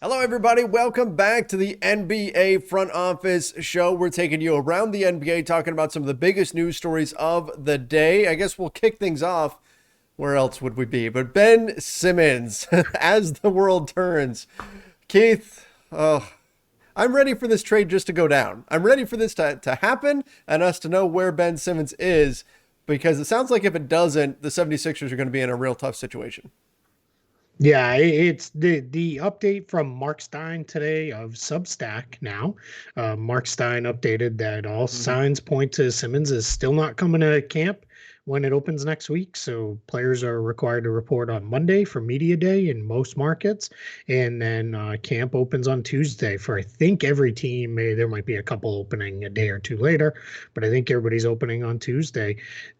Hello, everybody. Welcome back to the NBA Front Office Show. We're taking you around the NBA, talking about some of the biggest news stories of the day. I guess we'll kick things off. Where else would we be? But Ben Simmons, as the world turns. Keith, I'm ready for this trade just to go down. I'm ready for this to happen and us to know where Ben Simmons is, because it sounds like if it doesn't, the 76ers are going to be in a real tough situation. Yeah, it's the update from Mark Stein today of Substack now. Mark Stein updated that all Mhm. signs point to Simmons is still not coming to camp when it opens next week. So players are required to report on Monday for media day in most markets, and then camp opens on Tuesday for I think every team. There might be a couple opening a day or two later, but I think everybody's opening on Tuesday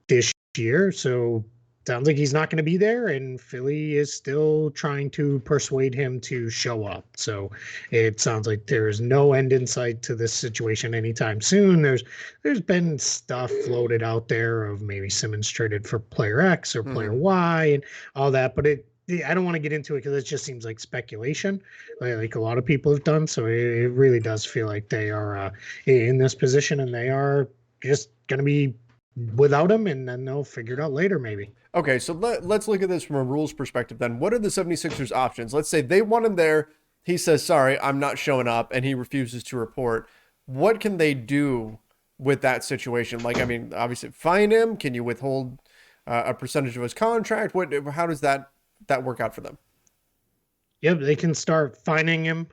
this year. So sounds like he's not going to be there, and Philly is still trying to persuade him to show up. So it sounds like there's no end in sight to this situation anytime soon. There's been stuff floated out there of maybe Simmons traded for player X or player Mhm. Y and all that, but I don't want to get into it because it just seems like speculation, like a lot of people have done. So it really does feel like they are in this position, and they are just going to be without him, and then they'll figure it out later, maybe. Okay, so let's look at this from a rules perspective then. What are the 76ers options? Let's say they want him there. He says, sorry, I'm not showing up, and he refuses to report. What can they do with that situation? Like, I mean, obviously, fine him. Can you withhold a percentage of his contract? How does that work out for them? Yep, they can start fining him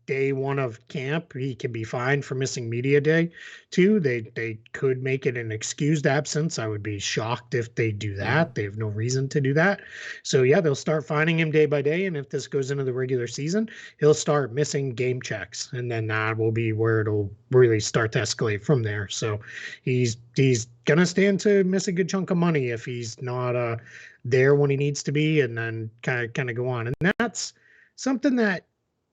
day one of camp. He can be fined for missing media day. Two, they could make it an excused absence. I would be shocked if they do Mm-hmm. that. They have no reason to do that. So yeah, they'll start fining him day by day. And if this goes into the regular season, he'll start missing game checks, and then that will be where it'll really start to escalate from there. So he's gonna stand to miss a good chunk of money if he's not there when he needs to be, and then kind of go on. And that's something that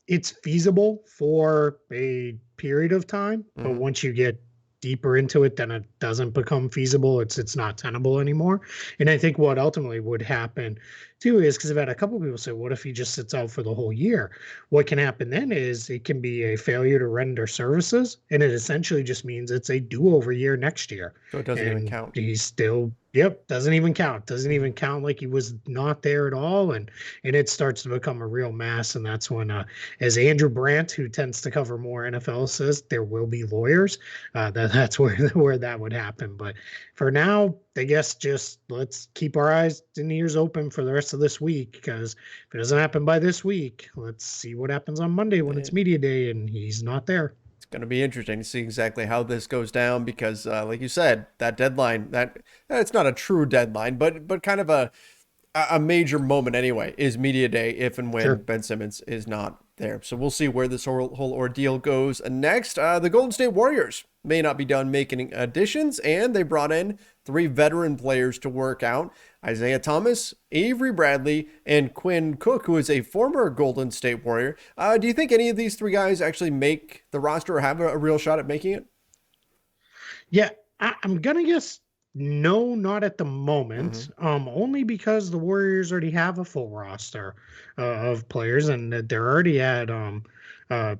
it's feasible for a period of time, but Mm-hmm. once you get deeper into it, then it doesn't become feasible. It's not tenable anymore. And I think what ultimately would happen too is, because I've had a couple of people say, what if he just sits out for the whole year? What can happen then is it can be a failure to render services, and it essentially just means it's a do-over year next year. So it doesn't even And count. he's still, yep, doesn't even count. Doesn't Mm-hmm. even count like he was not there at all. And it starts to become a real mess. And that's when as Andrew Brandt, who tends to cover more NFL, says, there will be lawyers. That's where that would happen. But for now, I guess just let's keep our eyes and ears open for the rest of this week, because if it doesn't happen by this week, let's see what happens on Monday when it's media day and he's not there. It's going to be interesting to see exactly how this goes down because, like you said, that deadline that it's not a true deadline, but kind of a major moment anyway is media day if and when Sure. Ben Simmons is not there. So we'll see where this whole ordeal goes. And next, the Golden State Warriors may not be done making additions, and they brought in three veteran players to work out: Isaiah Thomas, Avery Bradley, and Quinn Cook, who is a former Golden State Warrior. Do you think any of these three guys actually make the roster or have a real shot at making it? Yeah, I'm gonna guess no, not at the Mm-hmm. moment. Only because the Warriors already have a full roster of players, and that they're already at uh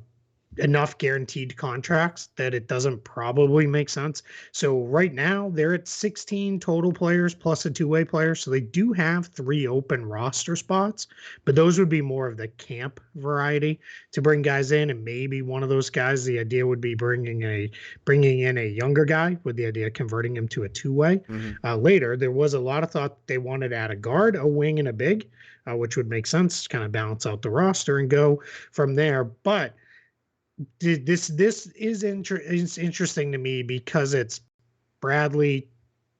enough guaranteed contracts that it doesn't probably make sense. So right now they're at 16 total players plus a two-way player. So they do have three open roster spots, but those would be more of the camp variety to bring guys in. And maybe one of those guys, the idea would be bringing in a younger guy with the idea of converting him to a two-way. Mm-hmm. Later, there was a lot of thought they wanted to add a guard, a wing, and a big, which would make sense to kind of balance out the roster and go from there. But this is interesting to me because it's Bradley,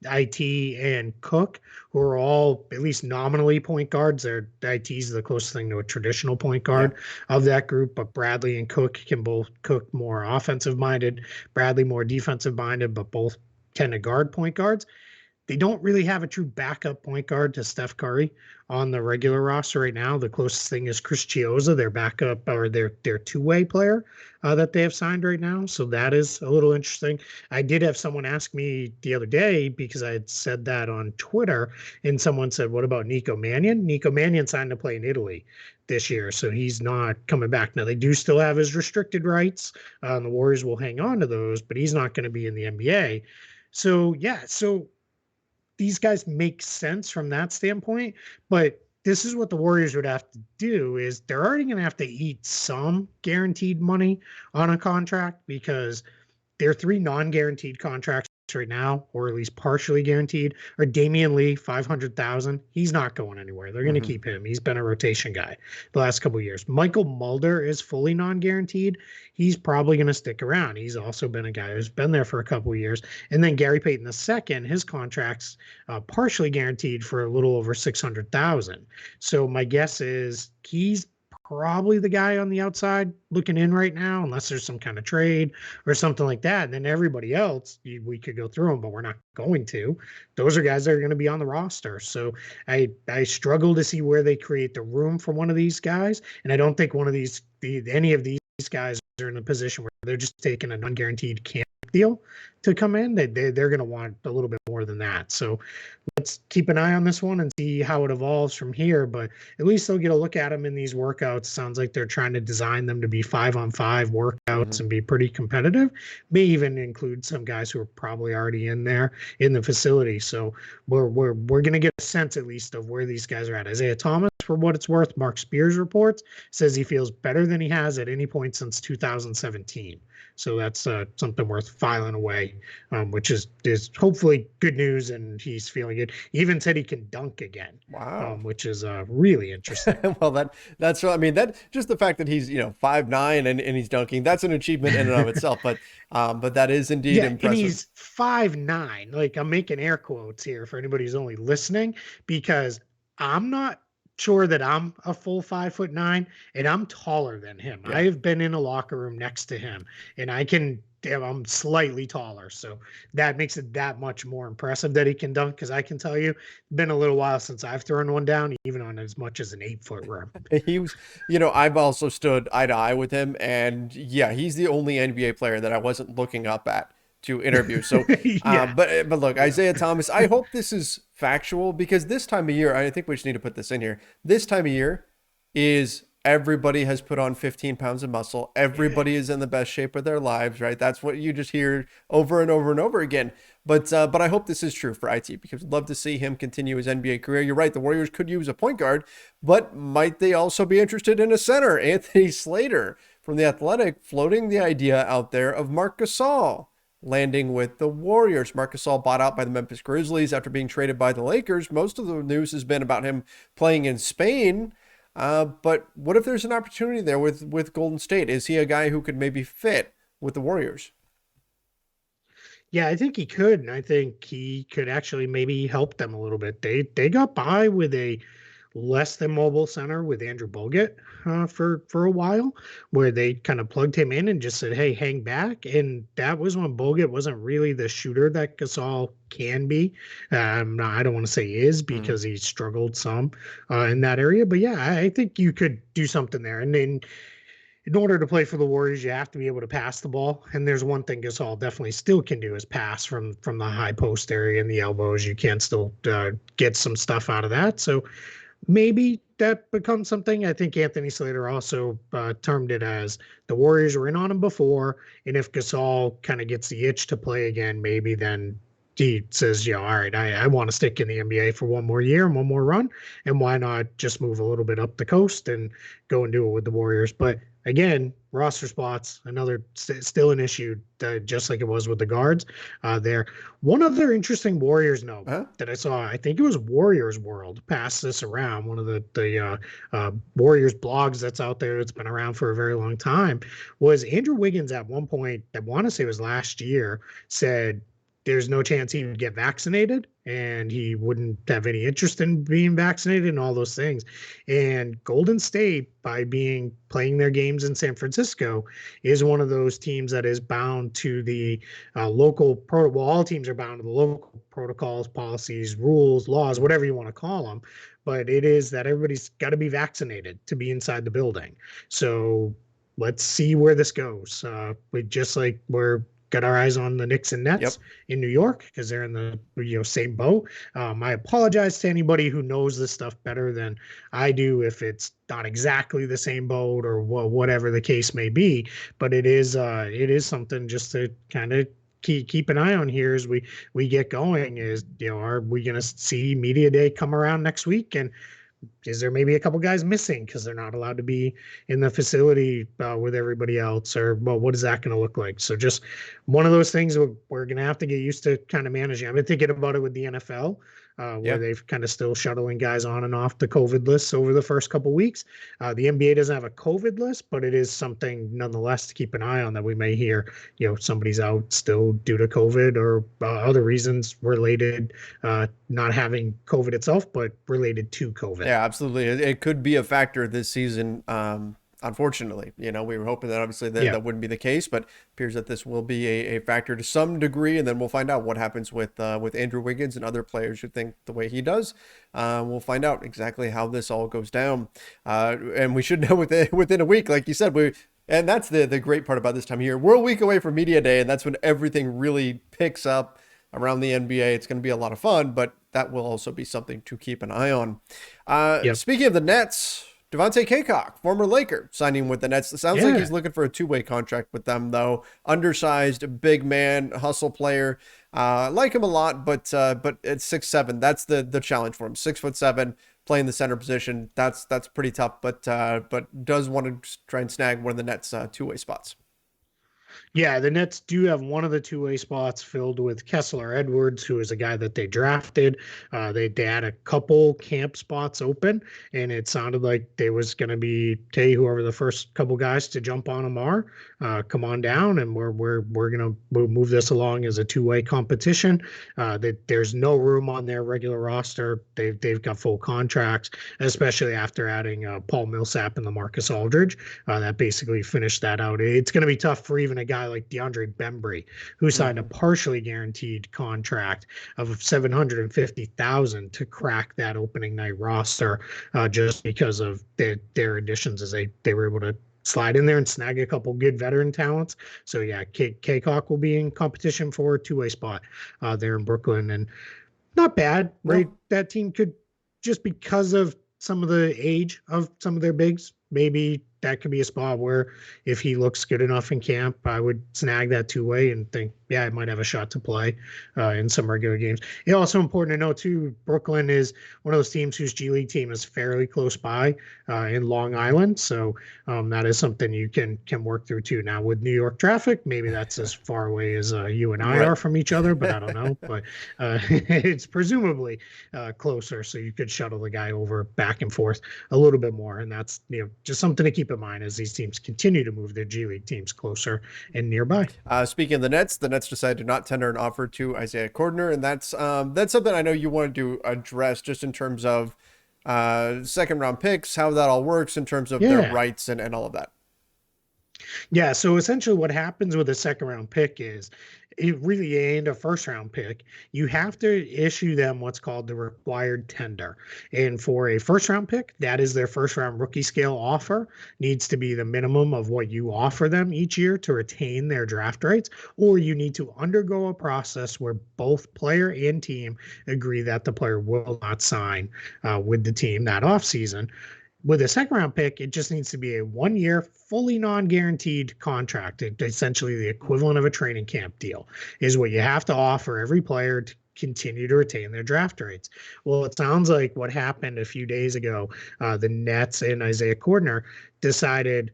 IT, and Cook, who are all at least nominally point guards. Their IT's the closest thing to a traditional point Yeah. guard of that group, but Bradley and Cook can both Cook more offensive minded, Bradley more defensive minded, but both tend to guard point guards. They don't really have a true backup point guard to Steph Curry on the regular roster right now. The closest thing is Chris Chioza, their backup or their two-way player that they have signed right now. So that is a little interesting. I did have someone ask me the other day because I had said that on Twitter, and someone said, "What about Nico Mannion?" Nico Mannion signed to play in Italy. this year, so he's not coming back. Now they do still have his restricted rights, and the Warriors will hang on to those, but he's not going to be in the NBA. So yeah, so these guys make sense from that standpoint, but this is what the Warriors would have to do is they're already going to have to eat some guaranteed money on a contract because their three non-guaranteed contracts right now, or at least partially guaranteed, are Damian Lee, 500,000. He's not going anywhere. They're going to keep him. He's been a rotation guy the last couple of years. Michael Mulder is fully non-guaranteed. He's probably going to stick around. He's also been a guy who's been there for a couple of years. And then Gary Payton II, his contract's partially guaranteed for a little over 600,000. So my guess is he's probably the guy on the outside looking in right now, unless there's some kind of trade or something like that. And then everybody else, we could go through them, but we're not going to. Those are guys that are going to be on the roster. So I struggle to see where they create the room for one of these guys. And I don't think any of these guys are in a position where they're just taking a non-guaranteed camp deal to come in. They're going to want a little bit more than that. So let's keep an eye on this one and see how it evolves from here. But at least they'll get a look at them in these workouts. Sounds like they're trying to design them to be 5-on-5 workouts and be pretty competitive. May even include some guys who are probably already in there in the facility. So we're going to get a sense at least of where these guys are at. Isaiah Thomas, for what it's worth, Mark Spears reports, says he feels better than he has at any point since 2017. So that's something worth filing away, which is hopefully good news, and he's feeling it. He even said he can dunk again. Wow, which is really interesting. Well, that's I mean, that just the fact that he's 5'9" and he's dunking, that's an achievement in and of itself. But that is indeed impressive. And he's 5'9". Like, I'm making air quotes here for anybody who's only listening, because I'm not sure that I'm a full 5'9", and I'm taller than him. I have been in a locker room next to him, and I'm slightly taller. So that makes it that much more impressive that he can dunk, because I can tell you, it's been a little while since I've thrown one down, even on as much as an 8-foot rim. He was, I've also stood eye to eye with him, and yeah, he's the only NBA player that I wasn't looking up at to interview. So, but look, Isaiah Thomas, I hope this is factual, because this time of year, I think we just need to put this in here. This time of year is everybody has put on 15 pounds of muscle. Everybody is in the best shape of their lives, right? That's what you just hear over and over and over again. But I hope this is true for IT, because I'd love to see him continue his NBA career. You're right. The Warriors could use a point guard, but might they also be interested in a center? Anthony Slater from The Athletic floating the idea out there of Marc Gasol landing with the Warriors. Marc Gasol bought out by the Memphis Grizzlies after being traded by the Lakers. Most of the news has been about him playing in Spain. But what if there's an opportunity there with Golden State? Is he a guy who could maybe fit with the Warriors? Yeah, I think he could, and I think he could actually maybe help them a little bit. They got by with a less than mobile center with Andrew Bogut for a while, where they kind of plugged him in and just said, hey, hang back. And that was when Bogut wasn't really the shooter that Gasol can be. I don't want to say is, because he struggled some in that area. But yeah, I think you could do something there. And then in order to play for the Warriors, you have to be able to pass the ball. And there's one thing Gasol definitely still can do, is pass from the high post area and the elbows. You can still get some stuff out of that. So maybe that becomes something. I think Anthony Slater also termed it as the Warriors were in on him before, and if Gasol kind of gets the itch to play again, maybe then he says, all right, I want to stick in the NBA for one more year and one more run, and why not just move a little bit up the coast and go and do it with the Warriors. But again, roster spots, still an issue, just like it was with the guards there. One other interesting Warriors note that I saw, I think it was Warriors World, passed this around, one of the Warriors blogs that's out there that's been around for a very long time, was Andrew Wiggins at one point, I want to say it was last year, said there's no chance he would get vaccinated and he wouldn't have any interest in being vaccinated and all those things. And Golden State, by playing their games in San Francisco, is one of those teams that is bound to the local protocol. All teams are bound to the local protocols, policies, rules, laws, whatever you want to call them. But it is that everybody's got to be vaccinated to be inside the building. So let's see where this goes. Just like where got our eyes on the Knicks and Yep. Nets in New York because they're in the same boat. I apologize to anybody who knows this stuff better than I do if it's not exactly the same boat or whatever the case may be. But it is something just to kind of keep an eye on here as we get going. Is are we going to see media day come around next week, and is there maybe a couple guys missing because they're not allowed to be in the facility with everybody else, or well, what is that going to look like? So just one of those things we're going to have to get used to kind of managing. I've been thinking about it with the NFL, where Yeah. they've kind of still shuttling guys on and off the COVID lists over the first couple weeks. The NBA doesn't have a COVID list, but it is something nonetheless to keep an eye on, that we may hear, somebody's out still due to COVID or other reasons related, not having COVID itself, but related to COVID. Yeah, absolutely. It could be a factor this season. Unfortunately, we were hoping that obviously that wouldn't be the case, but appears that this will be a factor to some degree. And then we'll find out what happens with Andrew Wiggins and other players who think the way he does. We'll find out exactly how this all goes down. And we should know within a week, like you said, and that's the great part about this time of year. We're a week away from media day, and that's when everything really picks up around the NBA. It's going to be a lot of fun, but that will also be something to keep an eye on. Speaking of the Nets, Devontae Cacok, former Laker, signing with the Nets. It sounds like he's looking for a two-way contract with them, though. Undersized, big man, hustle player. I like him a lot, but at 6'7", that's the challenge for him. 6'7", playing the center position. That's pretty tough, but does want to try and snag one of the Nets' two-way spots. Yeah, the Nets do have one of the two-way spots filled with Kessler Edwards, who is a guy that they drafted. They had a couple camp spots open, and it sounded like there was going to be whoever the first couple guys to jump on them are, come on down, and we're going to move this along as a two-way competition. There's no room on their regular roster. They've got full contracts, especially after adding Paul Millsap and LaMarcus Aldridge. That basically finished that out. It's going to be tough for even a guy like DeAndre Bembry, who signed a partially guaranteed contract of $750,000 to crack that opening night roster, just because of their additions, as they were able to slide in there and snag a couple good veteran talents. So yeah, Cacok will be in competition for a two-way spot there in Brooklyn, and not bad, right? Nope. That team could, just because of some of the age of some of their bigs, maybe that could be a spot where if he looks good enough in camp, I would snag that two-way and think, yeah, I might have a shot to play in some regular games. It's also important to know, too, Brooklyn is one of those teams whose G League team is fairly close by in Long Island. So that is something you can work through, too. Now, with New York traffic, maybe that's as far away as you and I are from each other, but I don't know. But it's presumably closer, so you could shuttle the guy over back and forth a little bit more. And that's just something to keep in mind as these teams continue to move their G League teams closer and nearby. Speaking of the Nets decided to not tender an offer to Isaiah Cordner, and that's something I know you wanted to address, just in terms of second round picks, how that all works in terms of their rights and all of that. Yeah, so essentially what happens with a second round pick is, it really ain't a first round pick. You have to issue them what's called the required tender. And for a first round pick, that is their first round rookie scale offer, needs to be the minimum of what you offer them each year to retain their draft rights, or you need to undergo a process where both player and team agree that the player will not sign with the team that offseason. With a second round pick, it just needs to be a 1 year, fully non-guaranteed contract. Essentially the equivalent of a training camp deal is what you have to offer every player to continue to retain their draft rights. Well, it sounds like what happened a few days ago, the Nets and Isaiah Cordner decided,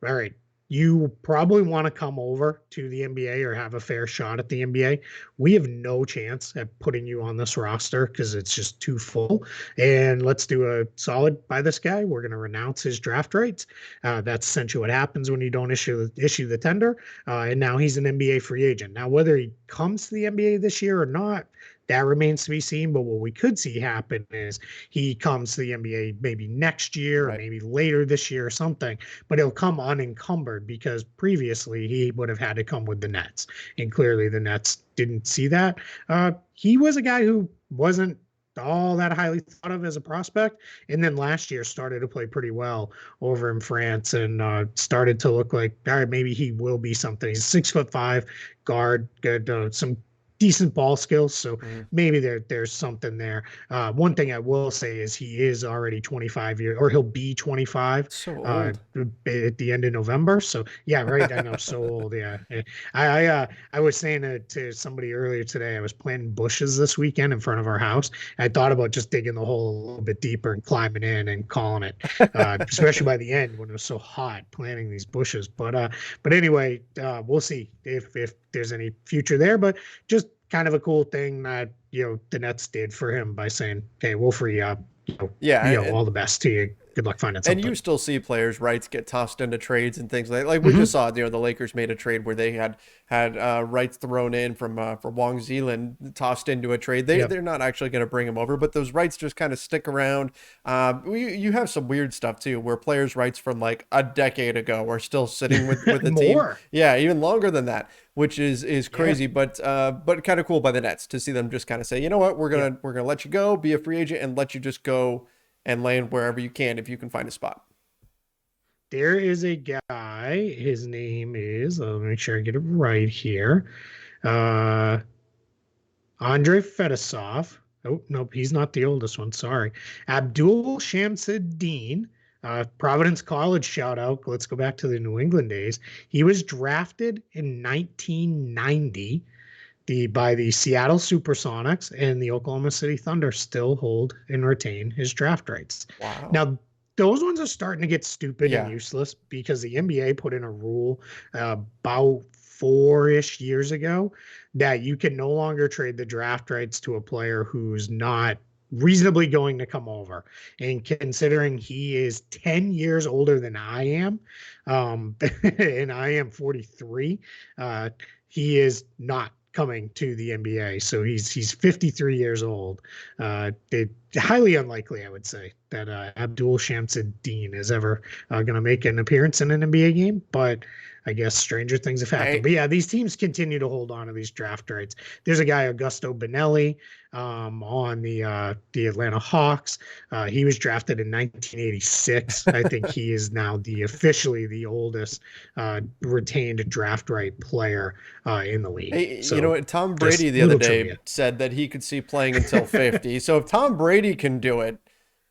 all right, you probably want to come over to the NBA or have a fair shot at the NBA. We have no chance at putting you on this roster because it's just too full. And let's do a solid by this guy. We're going to renounce his draft rights. That's essentially what happens when you don't issue the tender. And now he's an NBA free agent. Now, whether he comes to the NBA this year or not, that remains to be seen. But what we could see happen is he comes to the NBA maybe next year or maybe later this year or something, but he'll come unencumbered because previously he would have had to come with the Nets. And clearly the Nets didn't see that. He was a guy who wasn't all that highly thought of as a prospect. And then last year started to play pretty well over in France and started to look like, all right, maybe he will be something. He's 6'5" guard, good, some decent ball skills. So maybe there's something there. One thing I will say is he is already 25 years, or he'll be 25 So old. at the end of November. So yeah, right. I know, so old. Yeah, I was saying to somebody earlier today. I was planting bushes this weekend in front of our house. I thought about just digging the hole a little bit deeper and climbing in and calling it, especially by the end when it was so hot planting these bushes. But anyway, we'll see if there's any future there. But just kind of a cool thing that the Nets did for him by saying, "Hey, we'll free you up. Yeah, All the best to you. Good luck finding something." and you still see players' rights get tossed into trades and things like we just saw. The Lakers made a trade where they had rights thrown in from for Wong Zealand tossed into a trade. They're not actually going to bring him over, but those rights just kind of stick around. You have some weird stuff too, where players' rights from like a decade ago are still sitting with the team. Yeah, even longer than that, which is crazy, but kind of cool by the Nets to see them just kind of say, you know what, we're gonna let you go, be a free agent, and let you just go and land wherever you can if you can find a spot. There is a guy, his name is, let me make sure I get it right here. Andre Fedosov. Oh, nope, he's not the oldest one. Sorry. Abdul Shamsuddin, Providence College shout out. Let's go back to the New England days. He was drafted in 1990 by the Seattle Supersonics, and the Oklahoma City Thunder still hold and retain his draft rights. Wow. Now, those ones are starting to get stupid and useless because the NBA put in a rule about 4-ish years ago that you can no longer trade the draft rights to a player who's not reasonably going to come over. And considering he is 10 years older than I am, and I am 43, he is not coming to the NBA. So he's 53 years old. It's highly unlikely, I would say, that Abdul Shamsuddin is ever going to make an appearance in an NBA game, but I guess stranger things have happened. But yeah, these teams continue to hold on to these draft rights. There's a guy, Augusto Benelli, on the Atlanta Hawks. He was drafted in 1986. I think he is now officially the oldest retained draft right player in the league. Hey, so, you know what? Tom Brady the other day said that he could see playing until 50. So if Tom Brady can do it,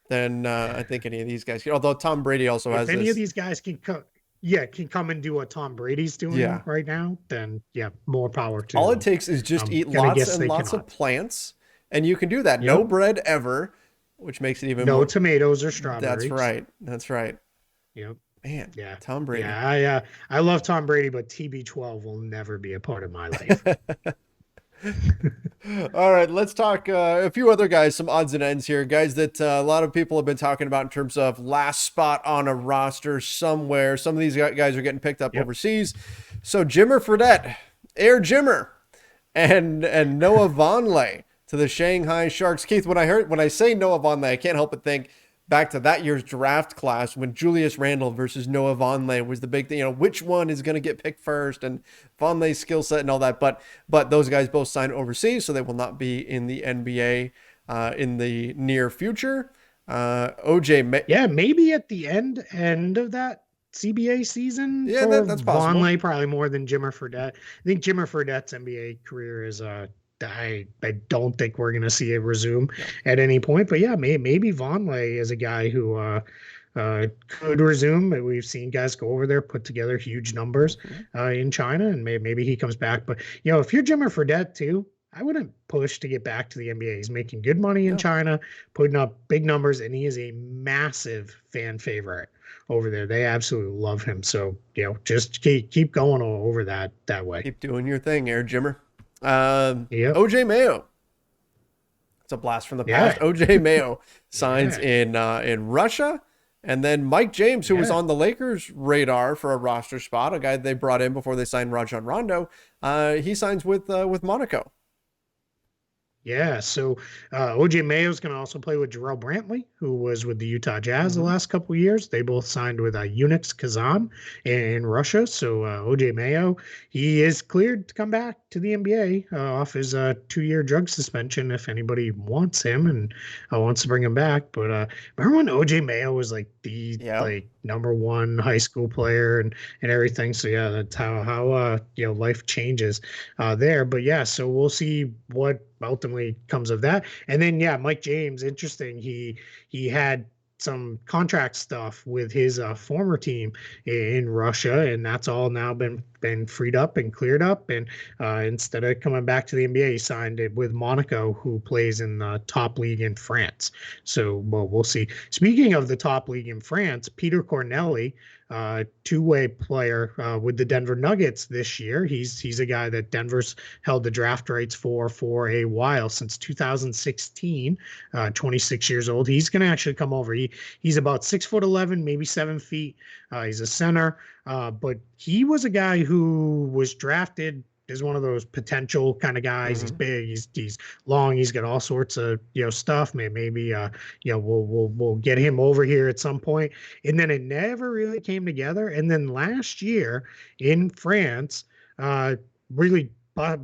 then I think any of these guys can. Although Tom Brady also has any of these guys can come and do what Tom Brady's doing right now, then more power to all them. It takes is just eat lots and lots of plants, and you can do that. No bread ever, which makes it even no more... tomatoes or strawberries. That's right. Yep. Man, Tom Brady. Yeah, I love Tom Brady, but TB12 will never be a part of my life. All right, let's talk a few other guys, some odds and ends here. Guys that a lot of people have been talking about in terms of last spot on a roster somewhere. Some of these guys are getting picked up overseas. So Jimmer Fredette, Air Jimmer, and Noah Vonleh to the Shanghai Sharks. Keith, when I say Noah Vonleh, I can't help but think back to that year's draft class when Julius Randle versus Noah Vonleh was the big thing. Which one is going to get picked first, and Vonleh's skill set and all that. But those guys both signed overseas, so they will not be in the NBA in the near future. Maybe at the end of that CBA season. Yeah, that's possible. Vonleh probably more than Jimmer Fredette. I think Jimmer Fredette's NBA career is I don't think we're going to see it resume at any point. But maybe Vonleh is a guy who could resume. We've seen guys go over there, put together huge numbers in China, and maybe he comes back. But, if you're Jimmer Fredette too, I wouldn't push to get back to the NBA. He's making good money in China, putting up big numbers, and he is a massive fan favorite over there. They absolutely love him. So, just keep going over that way. Keep doing your thing, Air Jimmer. OJ Mayo. It's a blast from the past. OJ Mayo signs in Russia, and then Mike James, who was on the Lakers' radar for a roster spot, a guy they brought in before they signed Rajon Rondo, he signs with Monaco. Yeah, so OJ Mayo's going to also play with Jarrell Brantley, who was with the Utah Jazz the Hmm. last couple of years. They both signed with Unix Kazan in Russia. So OJ Mayo, he is cleared to come back to the NBA off his 2-year drug suspension if anybody wants him and wants to bring him back. But remember when OJ Mayo was like the Yeah. number one high school player and everything? So yeah, that's how life changes there. But yeah, so we'll see what ultimately comes of that. And then yeah, Mike James, interesting. He had some contract stuff with his former team in Russia, and that's all now been freed up and cleared up. And instead of coming back to the NBA, he signed it with Monaco, who plays in the top league in France. So well, we'll see. Speaking of the top league in France, Peter Corneli, two-way player with the Denver Nuggets this year. He's a guy that Denver's held the draft rights for a while, since 2016. 26 years old. He's going to actually come over. He's about 6'11", maybe 7 feet. He's a center, but he was a guy who was drafted is one of those potential kind of guys. He's Hmm. big, he's long, he's got all sorts of stuff. Maybe we'll get him over here at some point. And then it never really came together. And then last year in France, really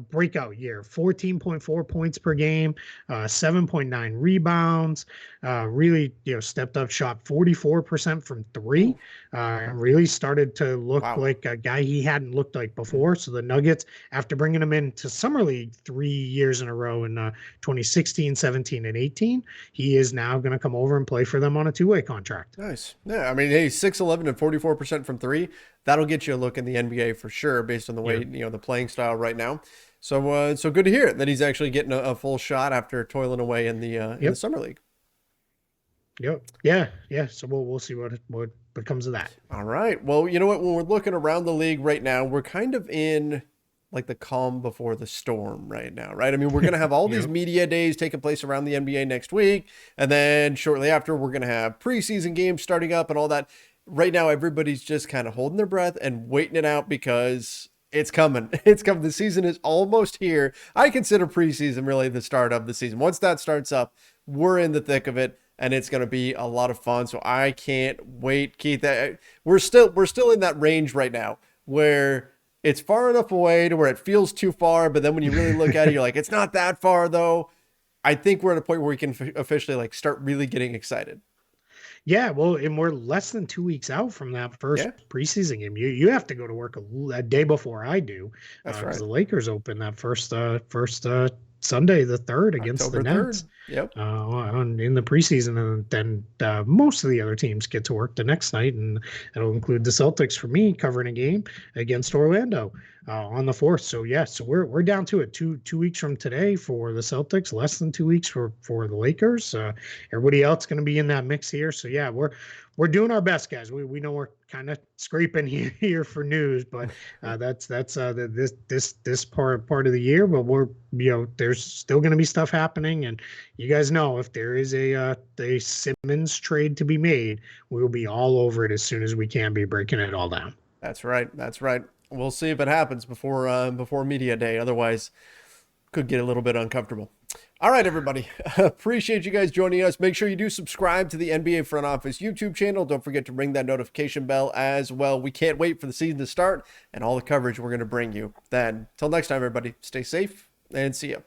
breakout year, 14.4 points per game, 7.9 rebounds, really stepped up, shot 44% from three, Ooh, and really started to look wow. like a guy he hadn't looked like before. So the Nuggets, after bringing him into summer league 3 years in a row in 2016, 17, and 18, he is now going to come over and play for them on a two-way contract. Nice. Yeah, I mean, hey, 6'11" and 44% from three. That'll get you a look in the NBA for sure, based on the way, Yeah. the playing style right now. So good to hear that he's actually getting a full shot after toiling away in the Yep. summer league. Yep. Yeah. Yeah. So we'll see what comes of that. All right. Well, you know what? When we're looking around the league right now, we're kind of in like the calm before the storm right now, right? I mean, we're going to have all these Yep. media days taking place around the NBA next week. And then shortly after, we're going to have preseason games starting up and all that. Right now, everybody's just kind of holding their breath and waiting it out because it's coming. It's coming. The season is almost here. I consider preseason really the start of the season. Once that starts up, we're in the thick of it and it's going to be a lot of fun. So I can't wait, Keith. We're still in that range right now where it's far enough away to where it feels too far, but then when you really look at it, you're like, it's not that far though. I think we're at a point where we can officially like start really getting excited. Yeah, well, and we're less than 2 weeks out from that first Yeah, preseason game. You have to go to work a day before I do, that's because right. the Lakers open that first Sunday, the third, against the October Nets 3rd. Yep. in the preseason, and then most of the other teams get to work the next night, and it'll include the Celtics for me covering a game against Orlando on the fourth. So yeah, so we're down to it 2 weeks from today for the Celtics, less than 2 weeks for the Lakers. Everybody else going to be in that mix here. So yeah, we're doing our best, guys. We know we're kind of scraping here for news, but that's this part of the year. But we're there's still going to be stuff happening, and you guys know if there is a Simmons trade to be made, we will be all over it as soon as we can be breaking it all down. That's right. That's right. We'll see if it happens before media day. Otherwise, could get a little bit uncomfortable. All right, everybody. Appreciate you guys joining us. Make sure you do subscribe to the NBA Front Office YouTube channel. Don't forget to ring that notification bell as well. We can't wait for the season to start and all the coverage we're going to bring you then. Till next time, everybody, stay safe and see ya.